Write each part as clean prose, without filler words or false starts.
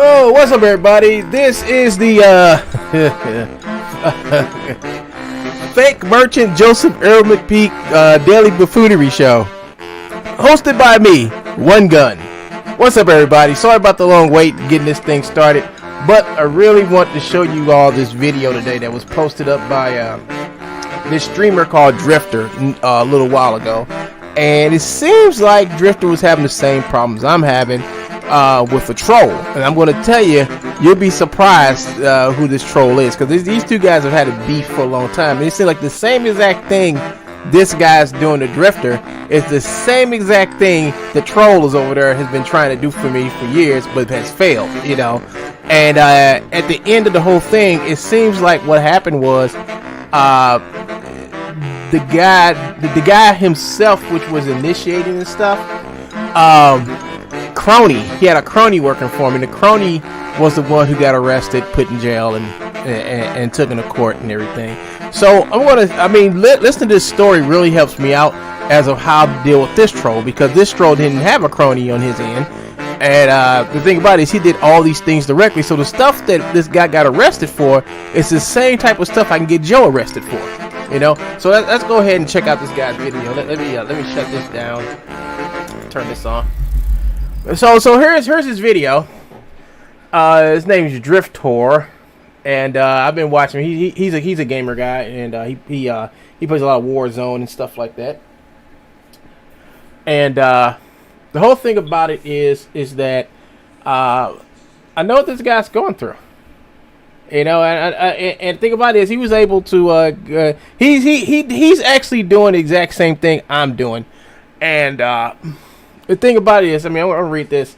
Oh, what's up, everybody? This is the fake merchant Joseph Earl Mcpeek daily buffoonery show, hosted by me, One Gun. What's up, everybody? Sorry about the long wait getting this thing started, but I really want to show you all this video today that was posted up by this streamer called Drifter a little while ago, and it seems like Drifter was having the same problems I'm having with a troll, and I'm going to tell you, you'll be surprised who this troll is, because these two guys have had a beef for a long time, and it seems like the same exact thing this guy's doing to Drifter is the same exact thing the troll is over there has been trying to do for me for years, but has failed, you know. And at the end of the whole thing, it seems like what happened was the guy himself, which was initiating and stuff, crony. He had a crony working for him, and the crony was the one who got arrested, put in jail, and took into court and everything. So listen to this story really helps me out as of how to deal with this troll, because this troll didn't have a crony on his end, and the thing about it is he did all these things directly. So the stuff that this guy got arrested for is the same type of stuff I can get Joe arrested for. So let's go ahead and check out this guy's video. Let me shut this down. Turn this on. So here's his video. His name is Driftor, and I've been watching. He's a gamer guy, and he plays a lot of Warzone and stuff like that. And the whole thing about it is that I know what this guy's going through. And the thing about it is he was able to. He's actually doing the exact same thing I'm doing, and the thing about it is, I'm gonna read this.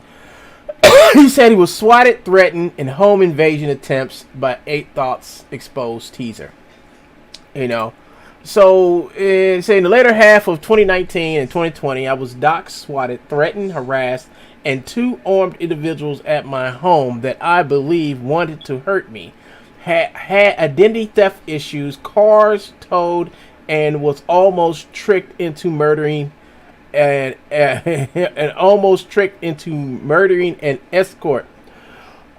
He said he was swatted, threatened, and home invasion attempts by 8 Thoughts exposed teaser. So say in the later half of 2019 and 2020, I was doxxed, swatted, threatened, harassed, and 2 armed individuals at my home that I believe wanted to hurt me. Had identity theft issues, cars towed, and was almost tricked into murdering. And almost tricked into murdering an escort.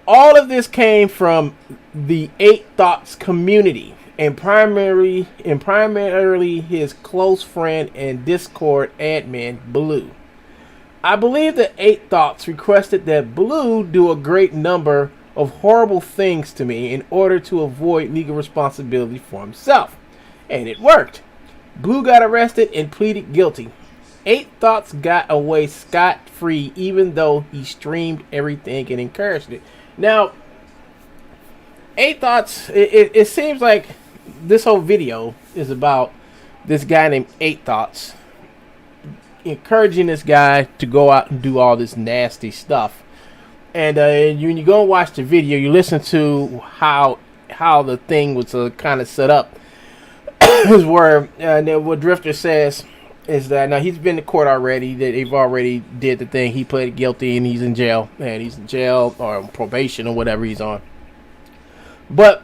All of this came from the 8 Thoughts community, and primarily his close friend and Discord admin, Blue. I believe that 8 Thoughts requested that Blue do a great number of horrible things to me in order to avoid legal responsibility for himself, and it worked. Blue got arrested and pleaded guilty. 8 Thoughts got away scot-free, even though he streamed everything and encouraged it. Now, 8 Thoughts, it seems like this whole video is about this guy named 8 Thoughts encouraging this guy to go out and do all this nasty stuff. And when you go and watch the video, you listen to how the thing was kind of set up. Is where what Drifter says is that now he's been to court already. That they've already did the thing. He pled guilty and he's in jail. And he's in jail or probation or whatever he's on. But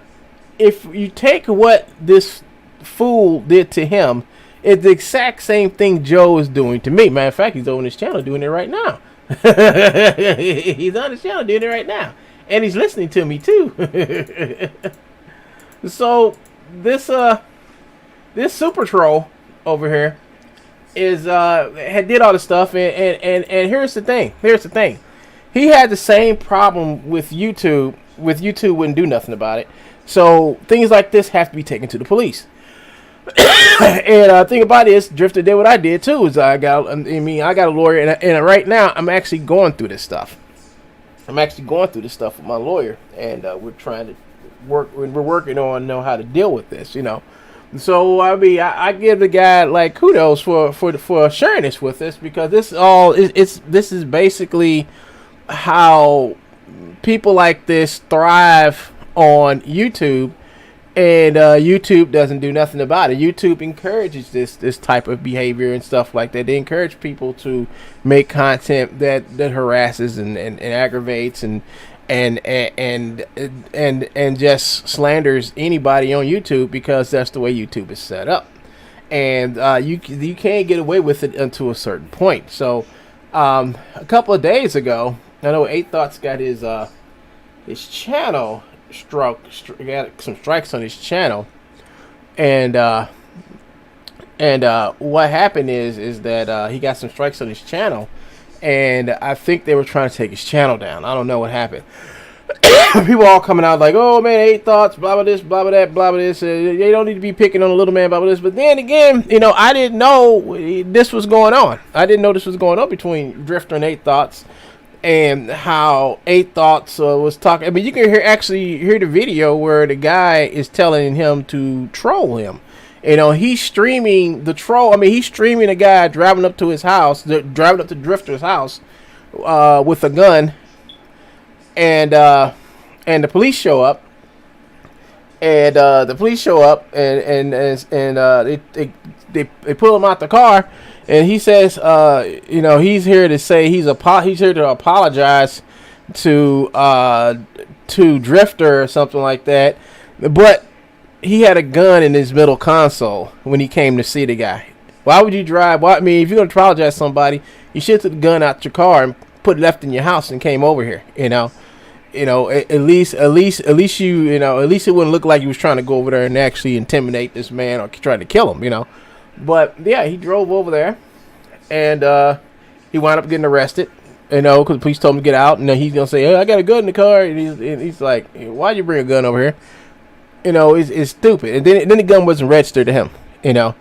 if you take what this fool did to him, it's the exact same thing Joe is doing to me. Matter of fact, he's on his channel doing it right now. He's on his channel doing it right now. And he's listening to me too. So this super troll over here had did all the stuff, and here's the thing. He had the same problem with YouTube. YouTube wouldn't do nothing about it. So things like this have to be taken to the police. And thing about it is, Drifter did what I did too. Is I got a lawyer, and right now I'm actually going through this stuff. With my lawyer, and we're trying to we're working on how to deal with this. So I give the guy like kudos for sharing this with us, because this is basically how people like this thrive on YouTube, and YouTube doesn't do nothing about it. YouTube encourages this type of behavior and stuff like that. They encourage people to make content that harasses and aggravates and just slanders anybody on YouTube, because that's the way YouTube is set up, and you can't get away with it until a certain point. So a couple of days ago, I know 8 Thoughts got his channel got some strikes on his channel, and what happened is that he got some strikes on his channel. And I think they were trying to take his channel down. I don't know what happened. People all coming out like, oh man, 8 Thoughts, blah blah this, blah blah that, blah blah this. They don't need to be picking on a little man, blah blah this. But then again, I didn't know this was going on. I didn't know this was going on between Drifter and 8 Thoughts, and how 8 Thoughts was talking. I mean, you can hear the video where the guy is telling him to troll him. He's streaming the troll. I mean, he's streaming a guy driving up to his house, driving up to Drifter's house with a gun, and the police show up, and they pull him out the car, and he says, he's here to say he's here to apologize to Drifter or something like that, but he had a gun in his middle console when he came to see the guy. Why would you drive? If you're going to apologize to somebody, you should have took the gun out your car and put it left in your house and came over here, You know, at least you know, at least it wouldn't look like he was trying to go over there and actually intimidate this man or try to kill him, you know. But yeah, he drove over there, and he wound up getting arrested, you know, because the police told him to get out, and then he's gonna say, "Hey, I got a gun in the car," and he's like, "Why'd you bring a gun over here?" You know, it's stupid. And then the gun wasn't registered to him, you know.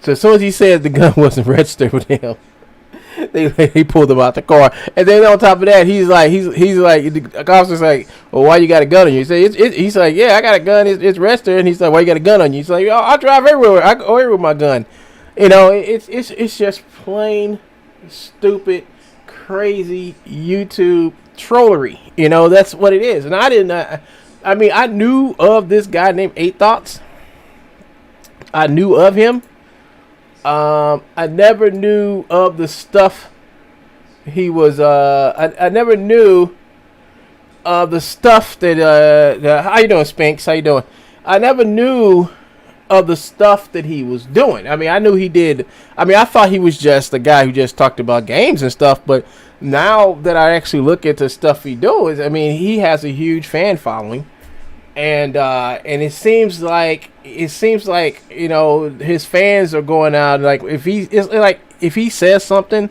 So as soon as he said the gun wasn't registered with him, he pulled him out the car. And then on top of that, he's like, the officer's like, "Well, why you got a gun on you?" He's like, "Yeah, I got a gun. It's registered." And he's like, "Why you got a gun on you?" He's like, "I drive everywhere. I go everywhere with my gun." You know, it's just plain stupid, crazy YouTube trollery. You know, that's what it is. And I knew of this guy named 8 Thoughts. I knew of him. I never knew of the stuff he was. I never knew of the stuff that. How you doing, Spinks? How you doing? I never knew of the stuff that he was doing. I mean, I knew he did. I mean, I thought he was just a guy who just talked about games and stuff. But now that I actually look at the stuff he does, I mean, he has a huge fan following. And it seems like you know, his fans are going out, like if he says something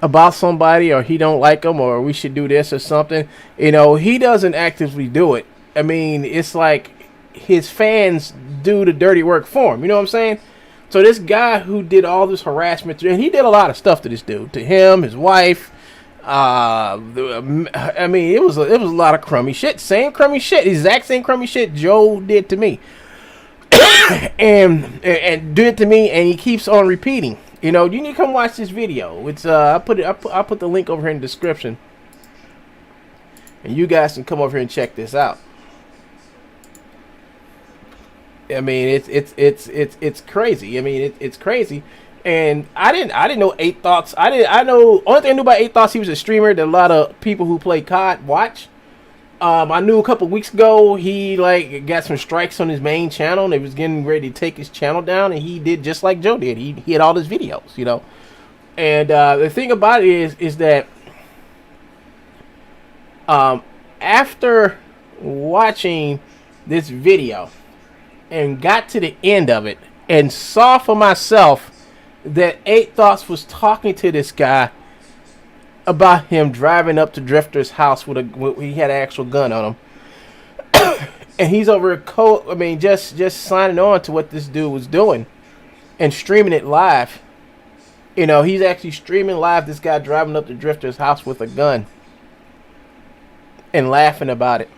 about somebody, or he don't like them, or we should do this or something, you know, he doesn't actively do it. I mean, it's like his fans do the dirty work for him. You know what I'm saying? So this guy who did all this harassment, and he did a lot of stuff to this dude, to him, his wife. I mean, it was a lot of crummy shit. Same crummy shit, exact same crummy shit Joe did to me, and did it to me, and he keeps on repeating. You know, you need to come watch this video. It's I'll put the link over here in the description, and you guys can come over here and check this out. I mean, it's crazy. I mean, it's crazy. And I didn't know 8 Thoughts. I know only thing I knew about 8 Thoughts, he was a streamer that a lot of people who play COD watch. I knew a couple weeks ago he like got some strikes on his main channel, and they was getting ready to take his channel down, and he did just like Joe did. He had all his videos, you know. And the thing about it is that after watching this video and got to the end of it and saw for myself that 8 Thoughts was talking to this guy about him driving up to Drifter's house he had an actual gun on him, and he's over just signing on to what this dude was doing and streaming it live. You know, he's actually streaming live this guy driving up to Drifter's house with a gun and laughing about it.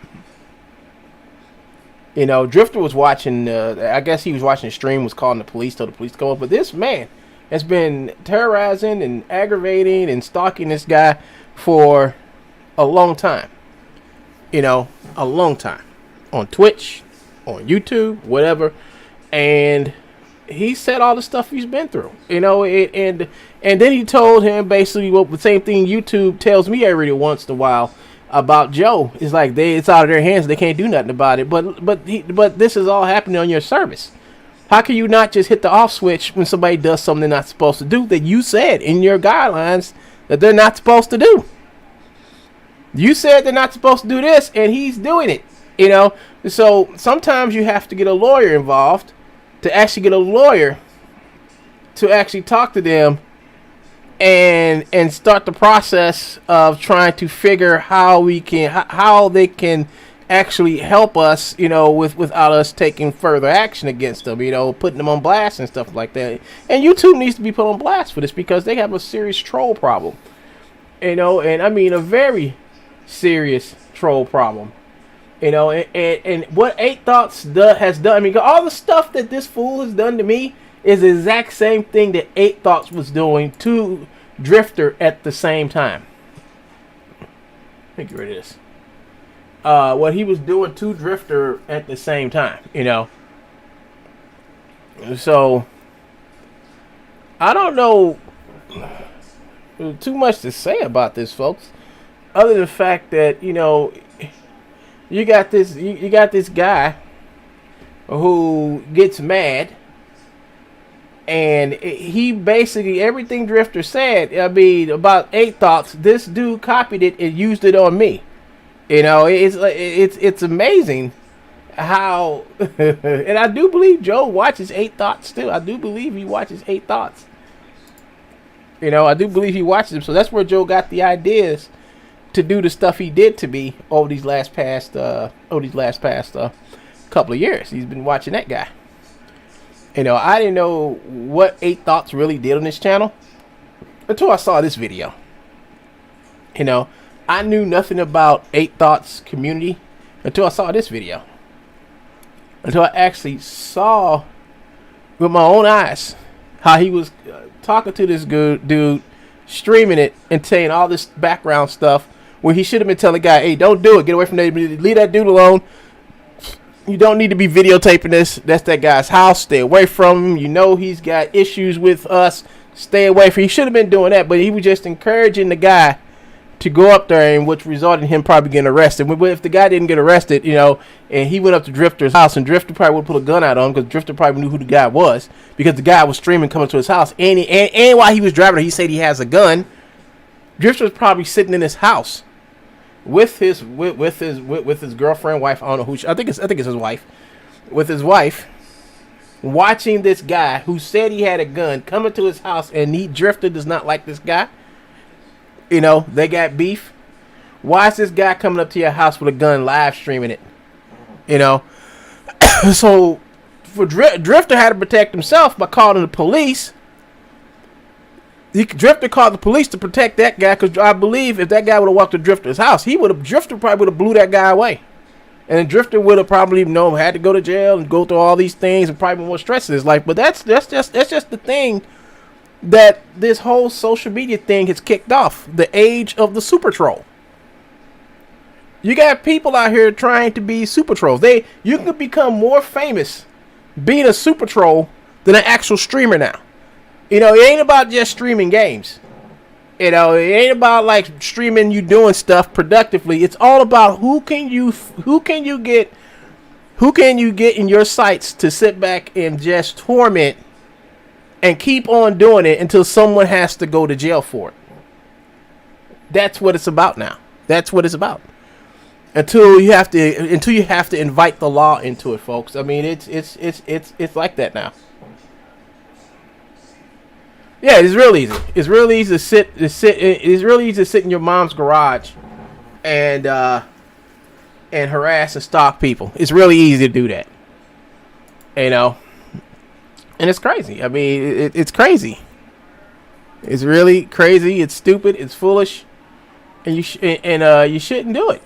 You know, Drifter was watching. I guess he was watching the stream, was calling the police, told the police to come up. But this man has been terrorizing and aggravating and stalking this guy for a long time. You know, a long time. On Twitch, on YouTube, whatever. And he said all the stuff he's been through. You know, and then he told him basically the same thing YouTube tells me every once in a while about Joe. It's like it's out of their hands. They can't do nothing about it. But this is all happening on your service. How can you not just hit the off switch when somebody does something they're not supposed to do that you said in your guidelines that they're not supposed to do? You said they're not supposed to do this, and he's doing it. You know, so sometimes you have to get a lawyer involved to actually get a lawyer to actually talk to them and start the process of trying to figure how they can actually help us, you know, without us taking further action against them, you know, putting them on blast and stuff like that. And YouTube needs to be put on blast for this because they have a serious troll problem, you know, and I mean a very serious troll problem, you know, and what 8 Thoughts has done. I mean, all the stuff that this fool has done to me is the exact same thing that 8 Thoughts was doing to Drifter at the same time. Let me get rid of this. What he was doing to Drifter at the same time, you know. So I don't know too much to say about this, folks, other than the fact that, you know, you got this guy who gets mad, and he basically, everything Drifter said, I mean, about 8 Thoughts, this dude copied it and used it on me. It's amazing how, and I do believe Joe watches 8 Thoughts too. I do believe he watches 8 Thoughts. I do believe he watches them. So that's where Joe got the ideas to do the stuff he did to me over these last past couple of years. He's been watching that guy. I didn't know what 8 Thoughts really did on this channel until I saw this video. I knew nothing about 8 Thoughts community until I saw this video. Until I actually saw with my own eyes how he was talking to this good dude, streaming it and saying all this background stuff where he should have been telling the guy, hey, don't do it. Get away from that. Leave that dude alone. You don't need to be videotaping this. That's that guy's house. Stay away from him. He's got issues with us. Stay away from him. He should have been doing that, but he was just encouraging the guy to go up there, and which resulted in him probably getting arrested. But if the guy didn't get arrested, and he went up to Drifter's house, and Drifter probably would put a gun out on him because Drifter probably knew who the guy was because the guy was streaming coming to his house. And while he was driving, he said he has a gun. Drifter was probably sitting in his house with his girlfriend, wife. I don't know who. I think it's his wife. With his wife, watching this guy who said he had a gun coming to his house, and Drifter does not like this guy. They got beef. Why is this guy coming up to your house with a gun, live streaming it? So for Drifter had to protect himself by calling the police. Drifter called the police to protect that guy because I believe if that guy would have walked to Drifter's house, Drifter probably would have blew that guy away, and then Drifter would have probably had to go to jail and go through all these things and probably more stress in his life. But that's just the thing that this whole social media thing has kicked off. The age of the super troll. You got people out here trying to be super trolls. You can become more famous being a super troll than an actual streamer now. It ain't about just streaming games. It ain't about like streaming you doing stuff productively. It's all about who can you get in your sights to sit back and just torment and keep on doing it until someone has to go to jail for it. That's what it's about now. That's what it's about. Until you have to invite the law into it, folks. I mean, it's like that now. Yeah, it's real easy. It's real easy to sit. It's really easy to sit in your mom's garage and harass and stalk people. It's really easy to do that. And it's crazy. I mean, it's crazy. It's really crazy. It's stupid. It's foolish, and you shouldn't do it.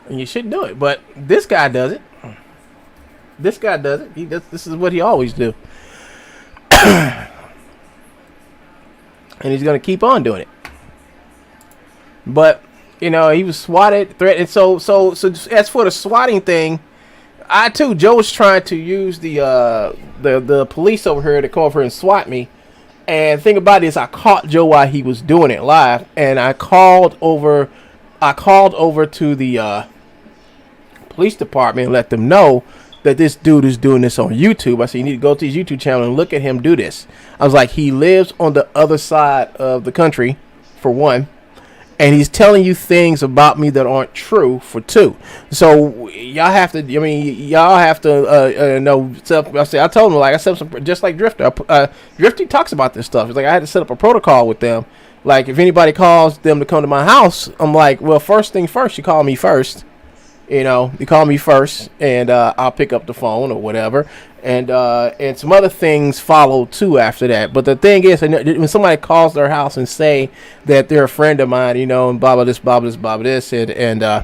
And you shouldn't do it. But this guy does it. This guy does it. This is what he always do. And he's gonna keep on doing it. But he was swatted, threatened. So as for the swatting thing, Joe was trying to use the police over here to come over here and swat me. And the thing about it is, I caught Joe while he was doing it live, and I called over to the police department and let them know that this dude is doing this on YouTube. I said, you need to go to his YouTube channel and look at him do this. I was like, he lives on the other side of the country, for one, and he's telling you things about me that aren't true, for two. So y'all have to know. I told him, like, I set up some, just like Drifter. Drifter talks about this stuff. It's like I had to set up a protocol with them. Like, if anybody calls them to come to my house, I'm like, well, first thing first, you call me first. You call me first, and I'll pick up the phone or whatever. And some other things follow too after that. But the thing is, when somebody calls their house and say that they're a friend of mine, and blah blah this, blah blah this, blah blah this, and I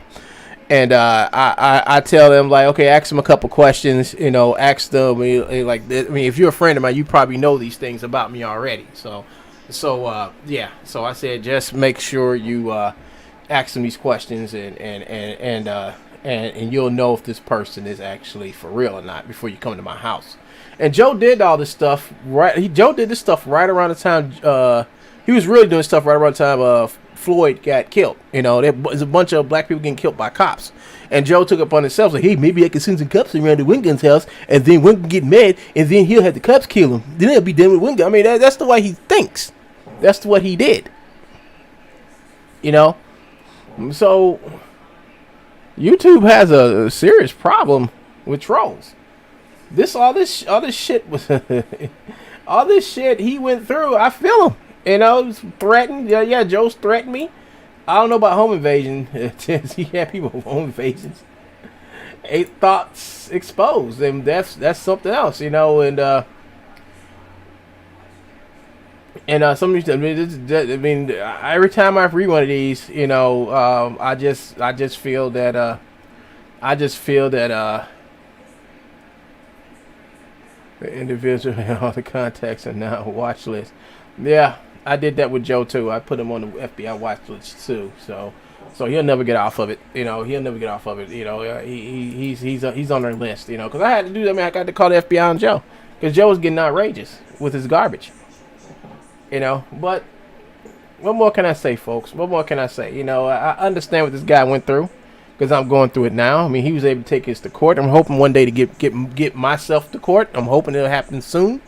tell them, like, okay, ask them a couple questions. Ask them, like, if you're a friend of mine, you probably know these things about me already. So yeah. So I said, just make sure you ask them these questions, and you'll know if this person is actually for real or not before you come to my house. And Joe did all this stuff Joe did this stuff right around the time. He was really doing stuff right around the time Floyd got killed. You know, there was a bunch of black people getting killed by cops. And Joe took it upon himself, like, hey, maybe I can send some cops around to Wingun's house, and then Wingun get mad, and then he'll have the cops kill him. Then he'll be done with Wingun. I mean, that's the way he thinks. That's what he did. You know? So, YouTube has a serious problem with trolls. All this shit was, all this shit he went through, I feel him. You know, threatened. Yeah, Joe's threatened me. I don't know about home invasion. He had people with home invasions. 8 thoughts exposed, and that's something else, you know. And some of these, I mean, every time I read one of these, you know, I just feel that the individual and all the contacts are now on watch list. Yeah. I did that with Joe too. I put him on the FBI watch list too. So he'll never get off of it. You know, he'll never get off of it. You know, he's on their list. You know, because I had to do that. I mean, I got to call the FBI on Joe because Joe was getting outrageous with his garbage. You know, but what more can I say, folks? What more can I say? You know, I understand what this guy went through because I'm going through it now. I mean, he was able to take his to court. I'm hoping one day to get myself to court. I'm hoping it'll happen soon.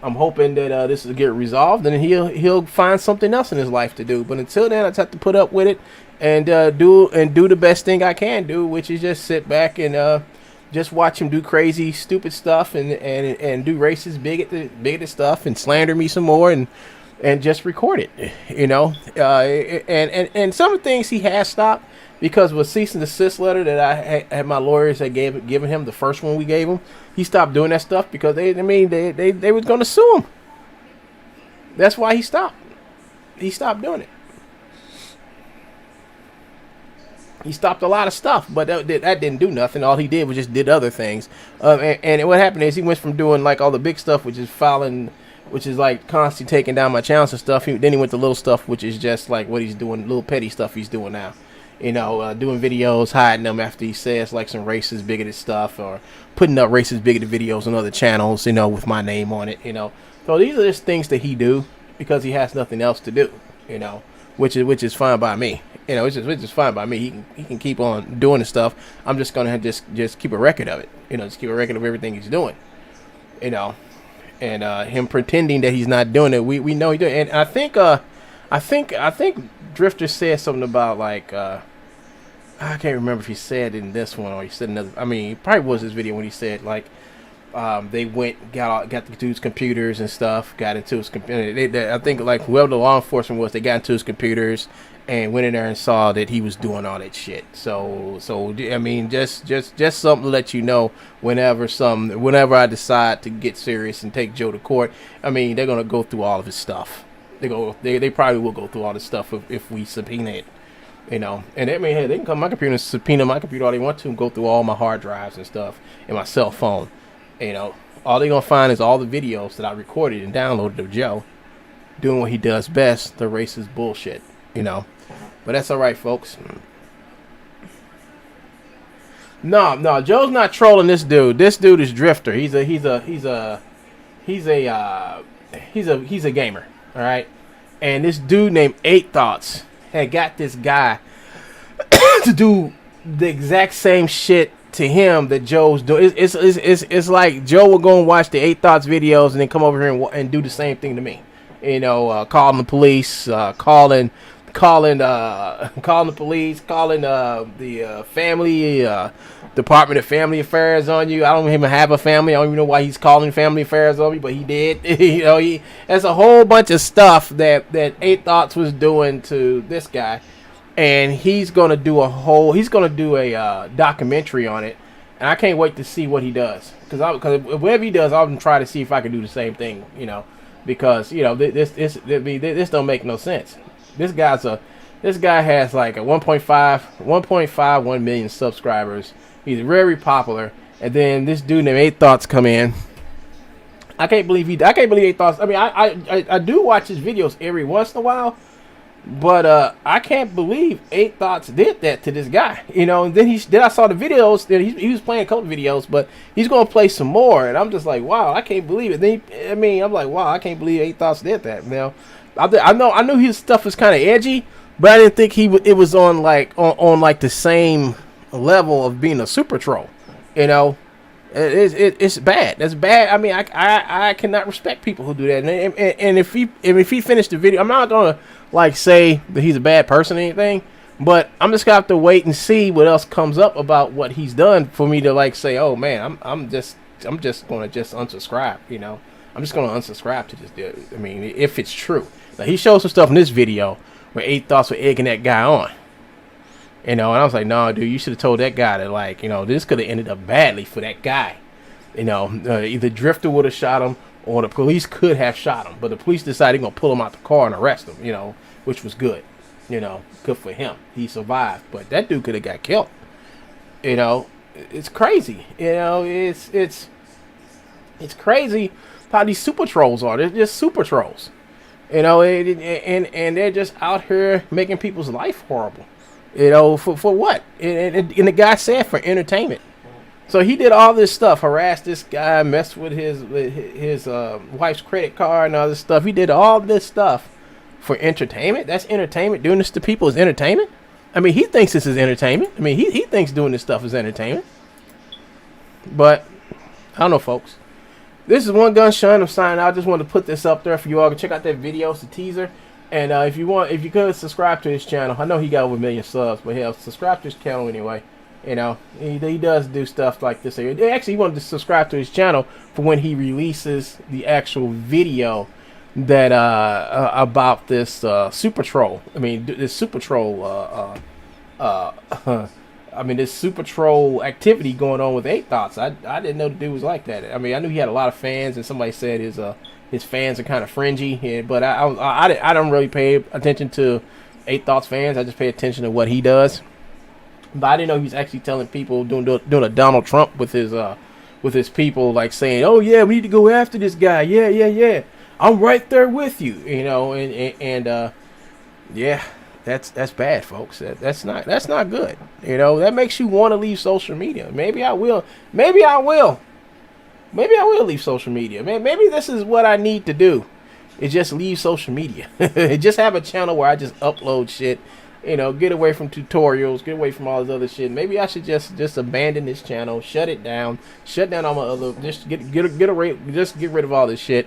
I'm hoping that this will get resolved, and he'll find something else in his life to do. But until then, I just have to put up with it and do the best thing I can do, which is just sit back and just watch him do crazy, stupid stuff and do racist, bigoted stuff and slander me some more and just record it, you know. And some of the things he has stopped because of a cease and desist letter that I had my lawyers had given him, the first one we gave him. He stopped doing that stuff because they was going to sue him. That's why he stopped. He stopped doing it. He stopped a lot of stuff, but that didn't do nothing. All he did was just did other things. And what happened is he went from doing like all the big stuff, which is filing, which is like constantly taking down my channels and stuff. Then he went to little stuff, which is just like what he's doing, little petty stuff he's doing now. You know, doing videos, hiding them after he says like some racist, bigoted stuff, or putting up racist, bigoted videos on other channels, you know, with my name on it, you know. So these are just things that he do because he has nothing else to do, you know, which is fine by me. You know, which is fine by me. He can keep on doing the stuff. I'm just gonna just keep a record of it, you know, just keep a record of everything he's doing, you know, and him pretending that he's not doing it. We know he doing it. And I think Drifter said something about like I can't remember if he said in this one or he said another. I mean, it probably was this video when he said like they got the dude's computers and stuff, got into his computer. I think like whoever the law enforcement was, they got into his computers and went in there and saw that he was doing all that shit. So I mean, just something to let you know whenever I decide to get serious and take Joe to court. I mean, they're gonna go through all of his stuff. They probably will go through all this stuff if we subpoena it, you know. And I mean, hey, they can come to my computer and subpoena my computer all they want to and go through all my hard drives and stuff and my cell phone. You know, all they're gonna find is all the videos that I recorded and downloaded of Joe doing what he does best, the racist bullshit, you know. But that's all right, folks. No, Joe's not trolling this dude. This dude is Drifter. He's a gamer. All right, and this dude named 8 Thoughts had got this guy to do the exact same shit to him that Joe's doing. It's like Joe will go and watch the 8 Thoughts videos and then come over here and do the same thing to me. You know, calling the police, calling the police, calling the family Department of Family Affairs on you. I don't even have a family. I don't even know why he's calling Family Affairs on me, but he did. You know, there's a whole bunch of stuff that 8 Thoughts was doing to this guy, and he's gonna do a documentary on it, and I can't wait to see what he does because whatever he does, I'm gonna try to see if I can do the same thing. You know, because you know this don't make no sense. This guy has like a 1.1 million subscribers. He's very popular. And then this dude named 8 Thoughts come in. I can't believe 8 Thoughts. I mean, I do watch his videos every once in a while, but I can't believe 8 Thoughts did that to this guy. You know, and then I saw the videos. That he was playing a couple videos, but he's gonna play some more. And I'm just like, wow, I can't believe it. I'm like, wow, I can't believe 8 Thoughts did that. You know, I knew his stuff was kind of edgy, but I didn't think it was on like on like the same level of being a super troll. You know, it's bad. That's bad. I mean, I cannot respect people who do that. And if he finished the video, I'm not gonna like say that he's a bad person or anything, but I'm just gonna have to wait and see what else comes up about what he's done for me to like say, oh man, I'm just gonna just unsubscribe. You know, I'm just gonna unsubscribe to this. I mean, if it's true. Now he showed some stuff in this video where 8 Thoughts were egging that guy on. You know, and I was like, no, dude, you should have told that guy that, like, you know, this could have ended up badly for that guy. You know, either Drifter would have shot him or the police could have shot him. But the police decided they're going to pull him out the car and arrest him, you know, which was good. You know, good for him. He survived. But that dude could have got killed. You know, it's crazy. You know, it's crazy how these super trolls are. They're just super trolls. You know, and they're just out here making people's life horrible. You know, for what? And the guy said for entertainment. So he did all this stuff, harassed this guy, messed with his wife's credit card and all this stuff. He did all this stuff for entertainment. That's entertainment. Doing this to people is entertainment. I mean, he thinks this is entertainment. I mean, he thinks doing this stuff is entertainment. But I don't know, folks. This is One Gun Shun. I'm signing out. I just wanted to put this up there for you all to check out that video. It's a teaser. And if you could subscribe to his channel. I know he got over 1 million subs, but hell, subscribe to his channel anyway. You know, he does do stuff like this. Actually, he wanted to subscribe to his channel for when he releases the actual video that about this super troll. I mean, this super troll. I mean, this super troll activity going on with 8 Thoughts. I didn't know the dude was like that. I mean, I knew he had a lot of fans, and somebody said his fans are kind of fringy, yeah, but I don't really pay attention to 8 Thoughts fans. I just pay attention to what he does. But I didn't know he was actually telling people doing a Donald Trump with his people, like saying, "Oh yeah, we need to go after this guy. Yeah. I'm right there with you." You know, and yeah, that's bad, folks. That's not good. You know, that makes you want to leave social media. Maybe I will leave social media. Maybe this is what I need to do. Is just leave social media. Just have a channel where I just upload shit. You know, get away from tutorials, get away from all this other shit. Maybe I should just abandon this channel, shut down all my other, just get rid of all this shit,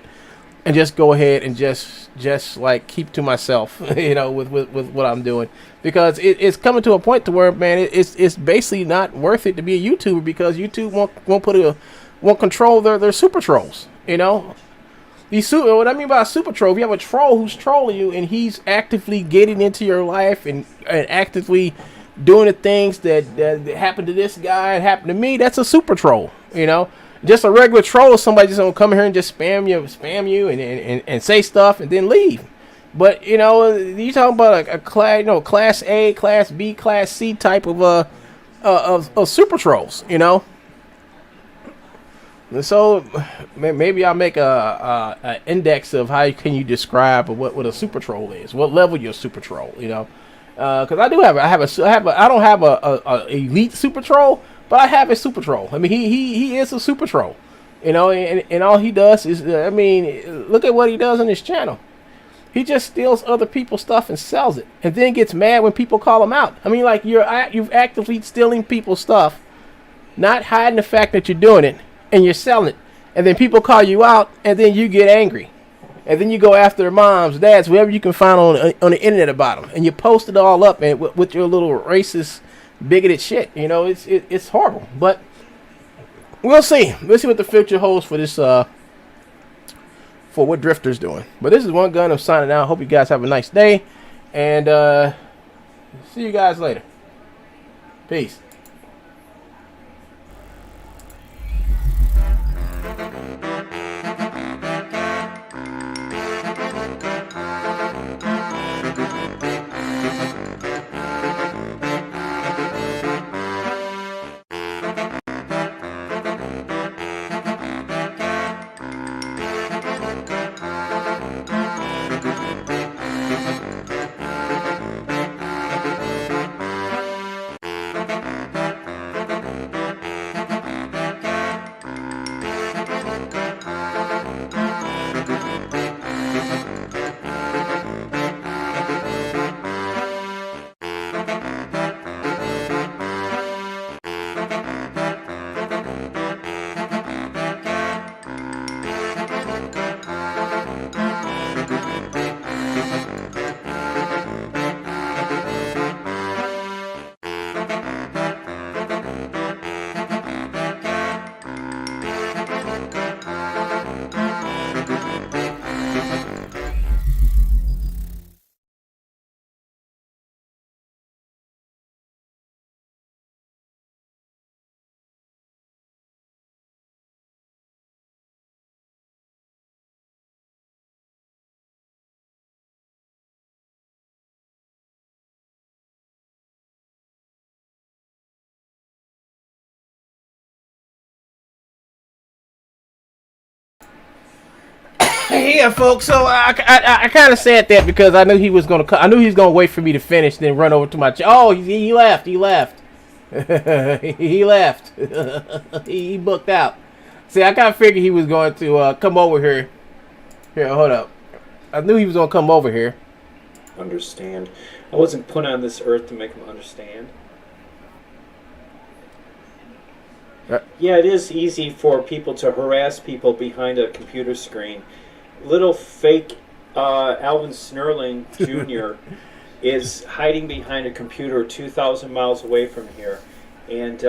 and just go ahead and just like keep to myself. You know, with what I'm doing, because it's coming to a point to where, man, it's basically not worth it to be a YouTuber, because YouTube won't control their super trolls. You know, what I mean by a super troll, if you have a troll who's trolling you and he's actively getting into your life and actively doing the things that happened to this guy and happened to me, that's a super troll. You know, just a regular troll is somebody just gonna come here and just spam you and say stuff and then leave. But you know, you talking about a class, you know, class A, class B, class C type of super trolls. You know. So maybe I'll make a index of how can you describe what a super troll is, what level you're a super troll, you know, because I don't have a elite super troll, but I have a super troll. I mean, he is a super troll, you know, and all he does is, I mean, look at what he does on his channel. He just steals other people's stuff and sells it, and then gets mad when people call him out. I mean, like you're actively stealing people's stuff, not hiding the fact that you're doing it. And you're selling it, and then people call you out, and then you get angry, and then you go after their moms, dads, whoever you can find on the internet about them, and you post it all up and with your little racist, bigoted shit. You know, it's horrible. But we'll see. Let's see what the future holds for this for what Drifter's doing. But this is One Gun. I'm signing out. Hope you guys have a nice day, and see you guys later. Peace. Yeah, folks. So I kind of said that because I knew he was gonna. I knew he was gonna wait for me to finish, then run over to my. Oh, he left. He left. He left. He booked out. See, I kind of figured he was going to come over here. Here, hold up. I knew he was gonna come over here. Understand. I wasn't put on this earth to make him understand. Yeah, it is easy for people to harass people behind a computer screen. Little fake Alvin Snurling Jr. is hiding behind a computer 2,000 miles away from here and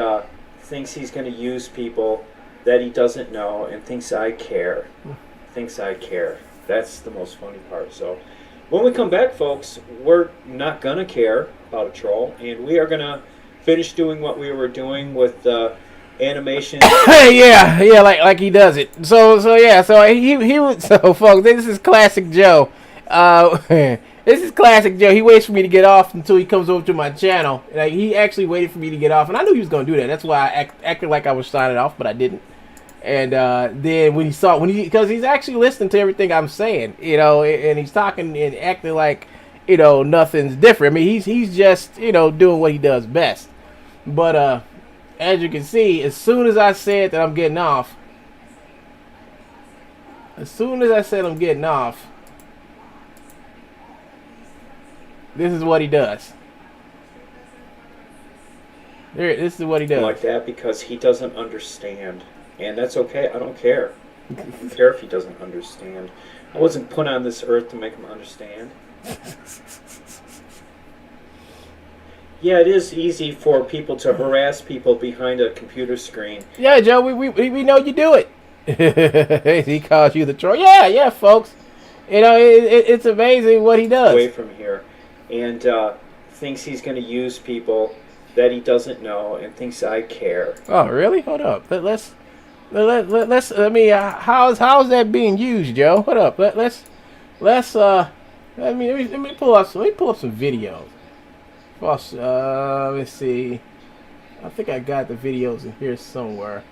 thinks he's going to use people that he doesn't know and thinks I care. Thinks I care. That's the most funny part. So when we come back, folks, we're not going to care about a troll, and we are going to finish doing what we were doing with animation. yeah, like he does it. So he was. So folks, this is classic Joe. This is classic Joe. He waits for me to get off until he comes over to my channel. Like, he actually waited for me to get off, and I knew he was going to do that. That's why I acted like I was signing off, but I didn't. And then because he's actually listening to everything I'm saying, and he's talking and acting like, nothing's different. I mean, he's just, doing what he does best. But as you can see, as soon as I said that I'm getting off, this is what he does. This is what he does. Like that because he doesn't understand. And that's okay. I don't care. I don't care if he doesn't understand. I wasn't put on this earth to make him understand. Yeah, it is easy for people to harass people behind a computer screen. Yeah, Joe, we know you do it. He calls you the troll. Yeah, folks. It's amazing what he does. Away from here. And thinks he's going to use people that he doesn't know and thinks I care. Oh, really? Hold up. Let's how's that being used, Joe? Hold up. Let me pull up some videos. Let's see. I think I got the videos in here somewhere.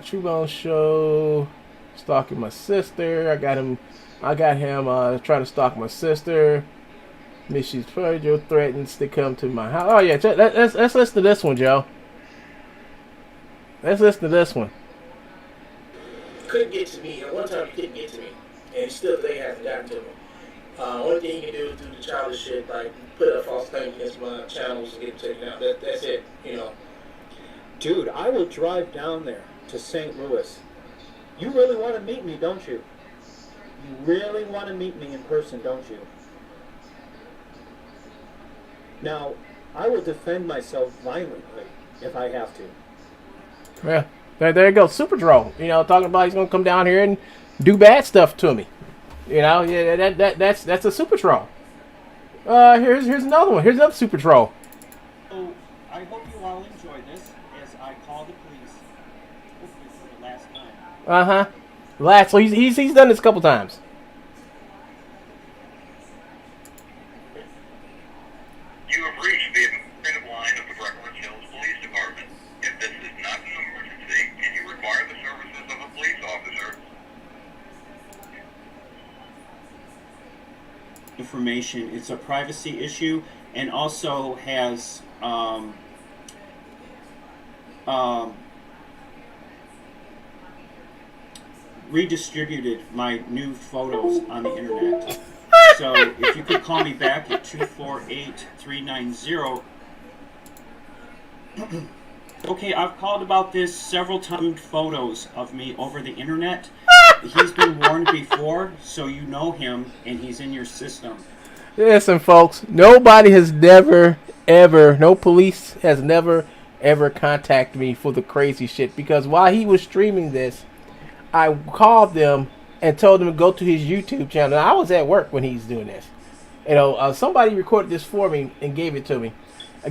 True Bone Show, stalking my sister. I got him trying to stalk my sister. Mrs. Virgil threatens to come to my house. Oh yeah, let's listen to this one, Joe. Let's listen to this one. Couldn't get to me. One time he couldn't get to me, and still they haven't gotten to me. Only thing he can do is do the childish shit, like put a false claim against my channels and get them taken out. That's it, Dude, I will drive down there to St. Louis. You really want to meet me, don't you? You really want to meet me in person, don't you? Now, I will defend myself violently if I have to. Yeah, there you go. Super troll. Talking about he's gonna come down here and do bad stuff to me. Yeah, that's a super troll. Here's another one. Here's another super troll. So I hope you all enjoy this as I call the police. Hopefully for the last time. So he's done this a couple times. You have reached the administrative line of the Breckenridge Hills Police Department. If this is not an emergency and you require the services of a police officer, information. It's a privacy issue and also has redistributed my new photos on the internet. So if you could call me back at 248-390. Okay, I've called about this several times. Photos of me over the internet. He's been warned before, so you know him, and he's in your system. Listen, folks, nobody has never, ever, no police has never, ever contacted me for the crazy shit. Because while he was streaming this, I called them and told them to go to his YouTube channel. I was at work when he's doing this. Somebody recorded this for me and gave it to me.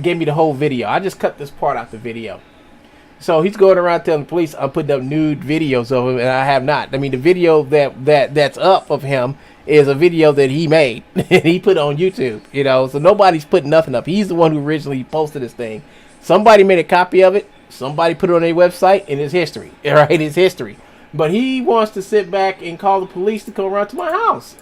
Gave me the whole video. I just cut this part out the video. So he's going around telling the police I'm putting up nude videos of him, and I have not. I mean, the video that's up of him is a video that he made and he put on YouTube. So nobody's putting nothing up. He's the one who originally posted this thing. Somebody made a copy of it. Somebody put it on their website, and it's history. Right? It's history. But he wants to sit back and call the police to come around to my house.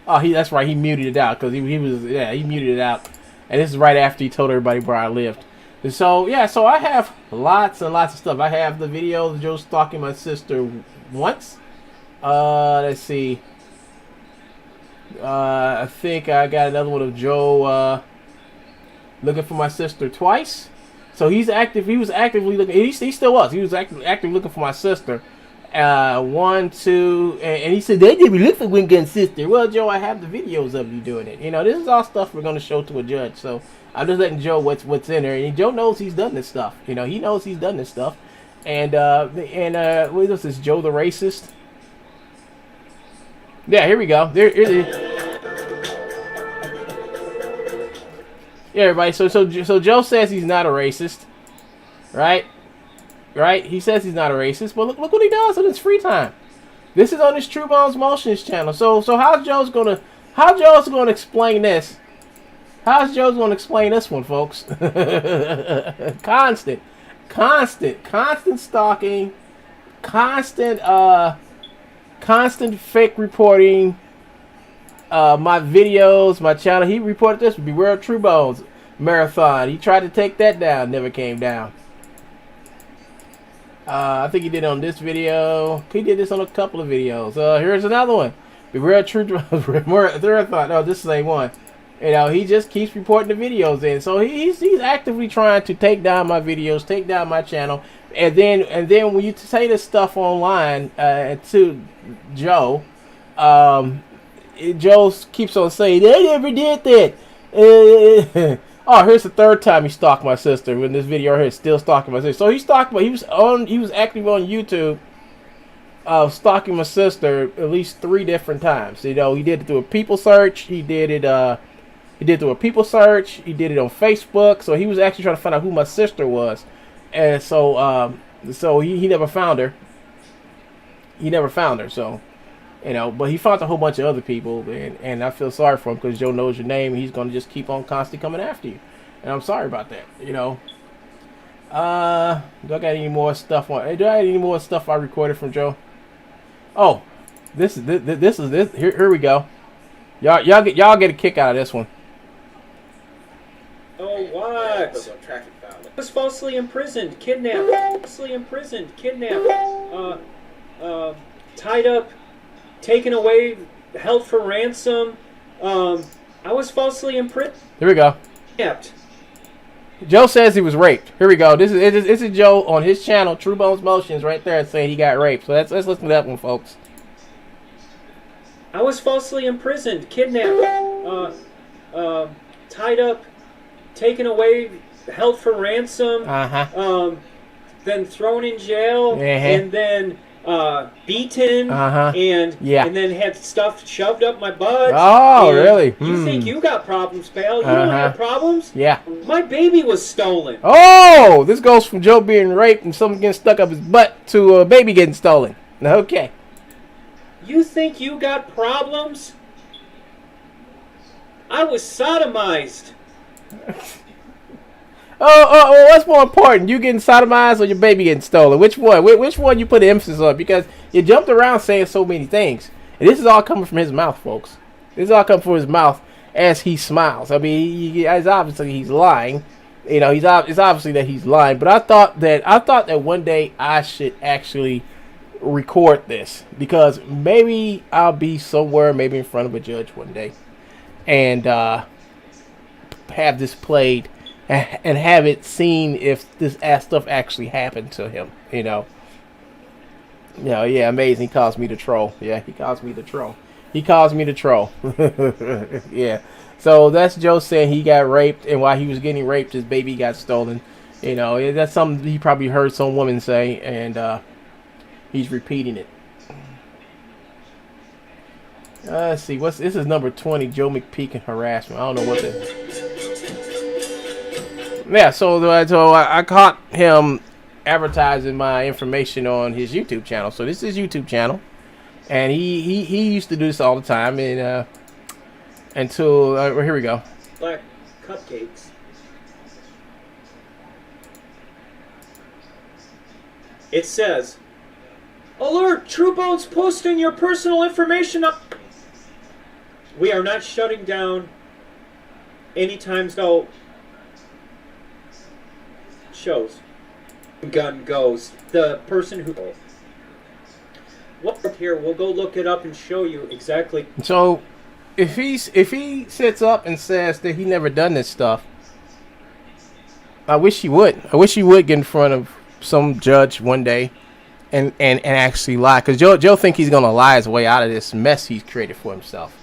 Oh, that's right. He muted it out because he muted it out. And this is right after he told everybody where I lived. And so, yeah, so I have lots and lots of stuff. I have the video of Joe stalking my sister once. Let's see. I think I got another one of Joe looking for my sister twice. So he's active. He was actively looking. He still was. He was actively looking for my sister. 1, 2, and he said they didn't look for Wingun's sister. Well, Joe, I have the videos of you doing it. You know, this is all stuff we're going to show to a judge. So I'm just letting Joe what's in there. And Joe knows he's done this stuff. You know, he knows he's done this stuff. And what is this? Joe the racist? Yeah, here we go. There it is. Yeah, everybody. So Joe says he's not a racist, right? Right? He says he's not a racist, but look what he does in his free time. This is on his True Bones Motions channel. So how's Joe's gonna explain this? How's Joe's gonna explain this one, folks? constant stalking, constant fake reporting. My videos, my channel. He reported this Beware of True Bones marathon. He tried to take that down, never came down. I think he did it on this video. He did this on a couple of videos. Here's another one. Beware of True Bones marathon. No, this is the same one. You know, he just keeps reporting the videos in. So he's actively trying to take down my videos, take down my channel, and then when you say this stuff online to Joe, Joe keeps on saying they never did that. Oh, here's the third time he stalked my sister. When this video right here is still stalking my sister. So he was active on YouTube, stalking my sister at least 3 different times. You know, he did it through a people search. He did it through a people search. He did it on Facebook. So he was actually trying to find out who my sister was, and so he never found her. He never found her. So. You know, but he found a whole bunch of other people, and I feel sorry for him because Joe knows your name, and he's going to just keep on constantly coming after you. And I'm sorry about that, you know. Do I got any more stuff do I have any more stuff I recorded from Joe? Oh, this is here we go. Y'all get a kick out of this one. Oh, what? Was falsely imprisoned, kidnapped, tied up, taken away, held for ransom. I was falsely imprisoned. Here we go. Kidnapped. Joe says he was raped. Here we go. This is Joe on his channel, True Bones Motions, right there, saying he got raped. So let's listen to that one, folks. I was falsely imprisoned, kidnapped, tied up, taken away, held for ransom. Then thrown in jail, and then beaten, and then had stuff shoved up my butt. Oh, really? You think you got problems, pal? You don't have problems? Yeah. My baby was stolen. Oh, this goes from Joe being raped and something getting stuck up his butt to a baby getting stolen. Okay. You think you got problems? I was sodomized. Oh, what's more important? You getting sodomized or your baby getting stolen? Which one? Which one you put the emphasis on? Because you jumped around saying so many things. And this is all coming from his mouth, folks. This is all coming from his mouth as he smiles. I mean, it's obviously he's lying. You know, it's obviously that he's lying. But I thought that one day I should actually record this. Because maybe I'll be somewhere, maybe in front of a judge one day. And have this played. And have it seen if this stuff actually happened to him, you know. Yeah, amazing. He calls me the troll. Yeah, he calls me the troll. Yeah. So that's Joe saying he got raped, and while he was getting raped, his baby got stolen. You know, that's something he probably heard some woman say, and he's repeating it. Let's see. This is number 20, Joe Mcpeek and harassment. I don't know what the... Yeah, so I caught him advertising my information on his YouTube channel. So this is his YouTube channel, and he used to do this all the time. And until here we go. Black cupcakes. It says, "Alert! TrueBone's posting your personal information up." We are not shutting down anytime so shows. Gun goes. The person who... What here? We'll go look it up and show you exactly. So, if he sits up and says that he never done this stuff, I wish he would. I wish he would get in front of some judge one day and actually lie. Because Joe think he's gonna lie his way out of this mess he's created for himself.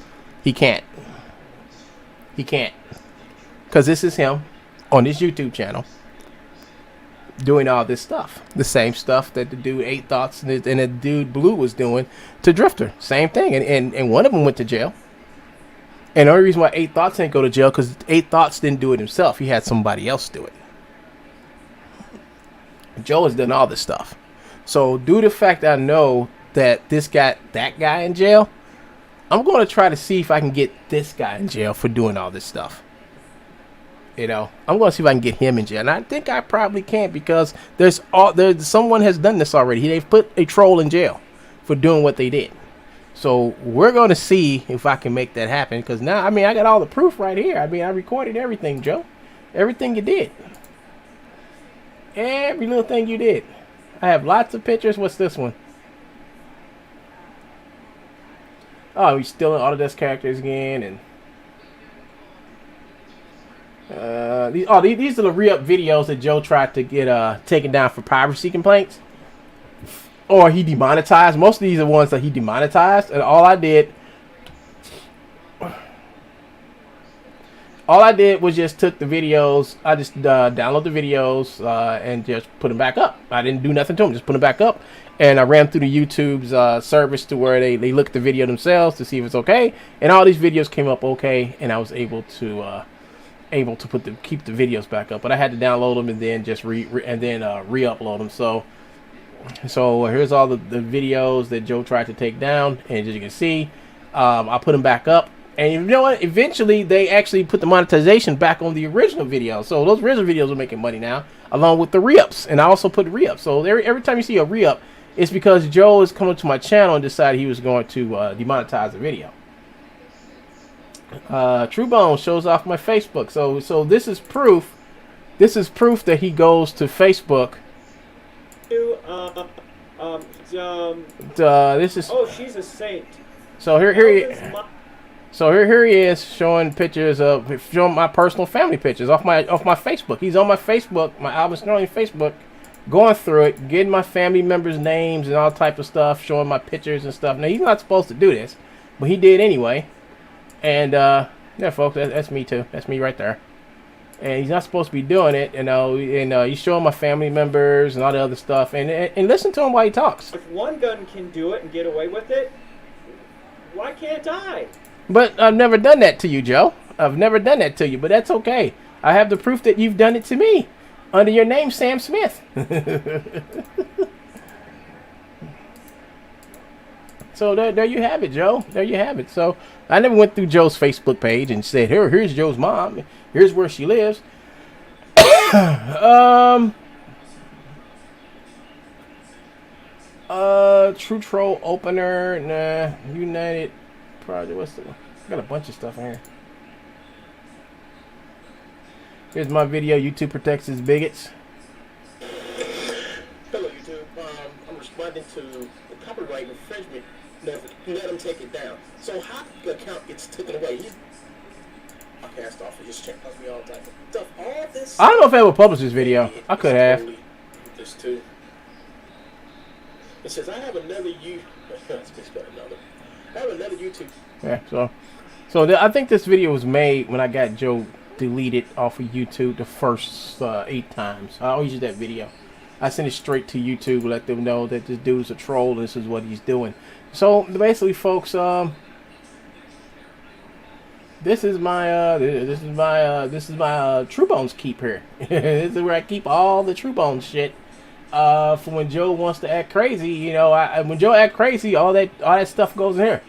He can't. He can't. Because this is him on his YouTube channel doing all this stuff. The same stuff that the dude 8 Thoughts and the dude Blue was doing to Drifter. Same thing. And one of them went to jail. And the only reason why 8 Thoughts didn't go to jail because 8 Thoughts didn't do it himself. He had somebody else do it. Joe has done all this stuff. So due to the fact that I know that this got that guy in jail, I'm going to try to see if I can get this guy in jail for doing all this stuff. You know, I'm going to see if I can get him in jail. And I think I probably can't because there's someone has done this already. They've put a troll in jail for doing what they did. So we're going to see if I can make that happen. Because now, I mean, I got all the proof right here. I mean, I recorded everything, Joe. Everything you did. Every little thing you did. I have lots of pictures. What's this one? Oh, he's stealing Autodesk characters again. And these are the re-up videos that Joe tried to get taken down for piracy complaints. Or he demonetized. Most of these are ones that he demonetized. And all I did was just took the videos. I just download the videos and just put them back up. I didn't do nothing to them. Just put them back up. And I ran through the YouTube's service to where they look at the video themselves to see if it's okay. And all these videos came up okay. And I was able to keep the videos back up. But I had to download them and then just re-upload them. So here's all the videos that Joe tried to take down. And as you can see, I put them back up. And you know what? Eventually, they actually put the monetization back on the original video. So those original videos are making money now, along with the re-ups. And I also put re-ups. So every time you see a re-up, it's because Joe is coming to my channel and decided he was going to demonetize the video. TrueBone shows off my Facebook. So this is proof. This is proof that he goes to Facebook. This is. Oh, she's a saint. So here he is showing pictures showing my personal family pictures off my Facebook. He's on my Facebook, my Alvin Sterling Facebook, going through it, getting my family members' names and all type of stuff, showing my pictures and stuff. Now he's not supposed to do this, but he did anyway. And yeah, folks, that's me too. That's me right there. And he's not supposed to be doing it, you know. And he's showing my family members and all the other stuff. And listen to him while he talks. If one gun can do it and get away with it, why can't I? But I've never done that to you, Joe. I've never done that to you, but that's okay. I have the proof that you've done it to me under your name, Sam Smith. So there you have it, Joe. There you have it. So I never went through Joe's Facebook page and said, here's Joe's mom. Here's where she lives. True Troll opener. Nah. United Project. What's the? I got a bunch of stuff in here. Here's my video. YouTube protects his bigots. Hello, YouTube. I'm responding to the copyright infringement. Let him take it down. So how the account gets taken away? I cast off of his check. Me all the time. Stuff, all this. I don't know if I ever published this video. I could have. This too. It says I have another I have another YouTube. Yeah. So I think this video was made when I got Joe deleted off of YouTube the first 8 times. I always use that video. I sent it straight to YouTube, let them know that this dude's a troll. And this is what he's doing. So basically, folks, this is my TrueBones keep here. This is where I keep all the TrueBones shit. For when Joe wants to act crazy, you know, when Joe act crazy, all that stuff goes in here.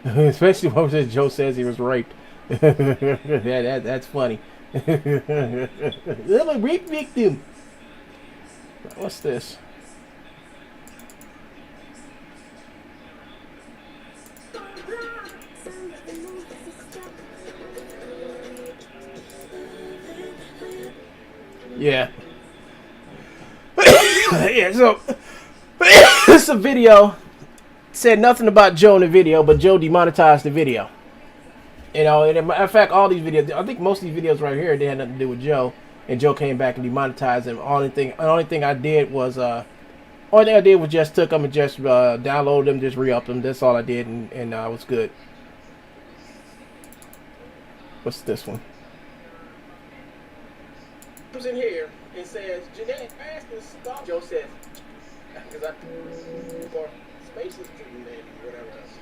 Especially when Joe says he was raped. That's funny. Little rape victim. What's this? Yeah. Yeah, so this is a video. Said nothing about Joe in the video, but Joe demonetized the video. You know, and in fact, all these videos, I think most of these videos right here, they had nothing to do with Joe, and Joe came back and demonetized them. Only thing I did was just took them and just download them, just re-up them. That's all I did, and I was good. What's this one? Comes in here and says, Jeanette, ask this stop. Joe says, because I for spaces to do that, whatever else.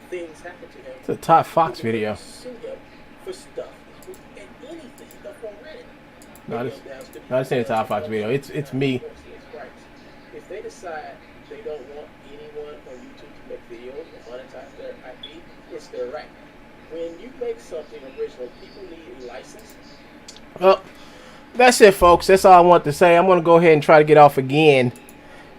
Things happen to him. It's a Todd Fox video. Sue him for stuff and anything stuff on Reddit. No, this ain't a Todd Fox video. It's me. If they decide they don't want anyone on YouTube to make videos or monetize their IP, it's their right. When you make something original, people need a license. Well, that's it, folks. That's all I want to say. I'm going to go ahead and try to get off again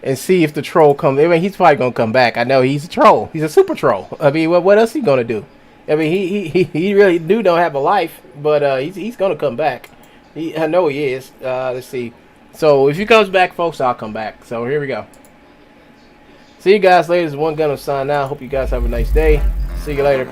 and see if the troll comes. I mean, he's probably going to come back. I know he's a troll. He's a super troll. I mean, what else is he going to do? I mean, he really don't have a life, but he's going to come back. I know he is. Let's see. So if he comes back, folks, I'll come back. So here we go. See you guys later. This is One Gun. I'm signing out. Hope you guys have a nice day. See you later. Peace.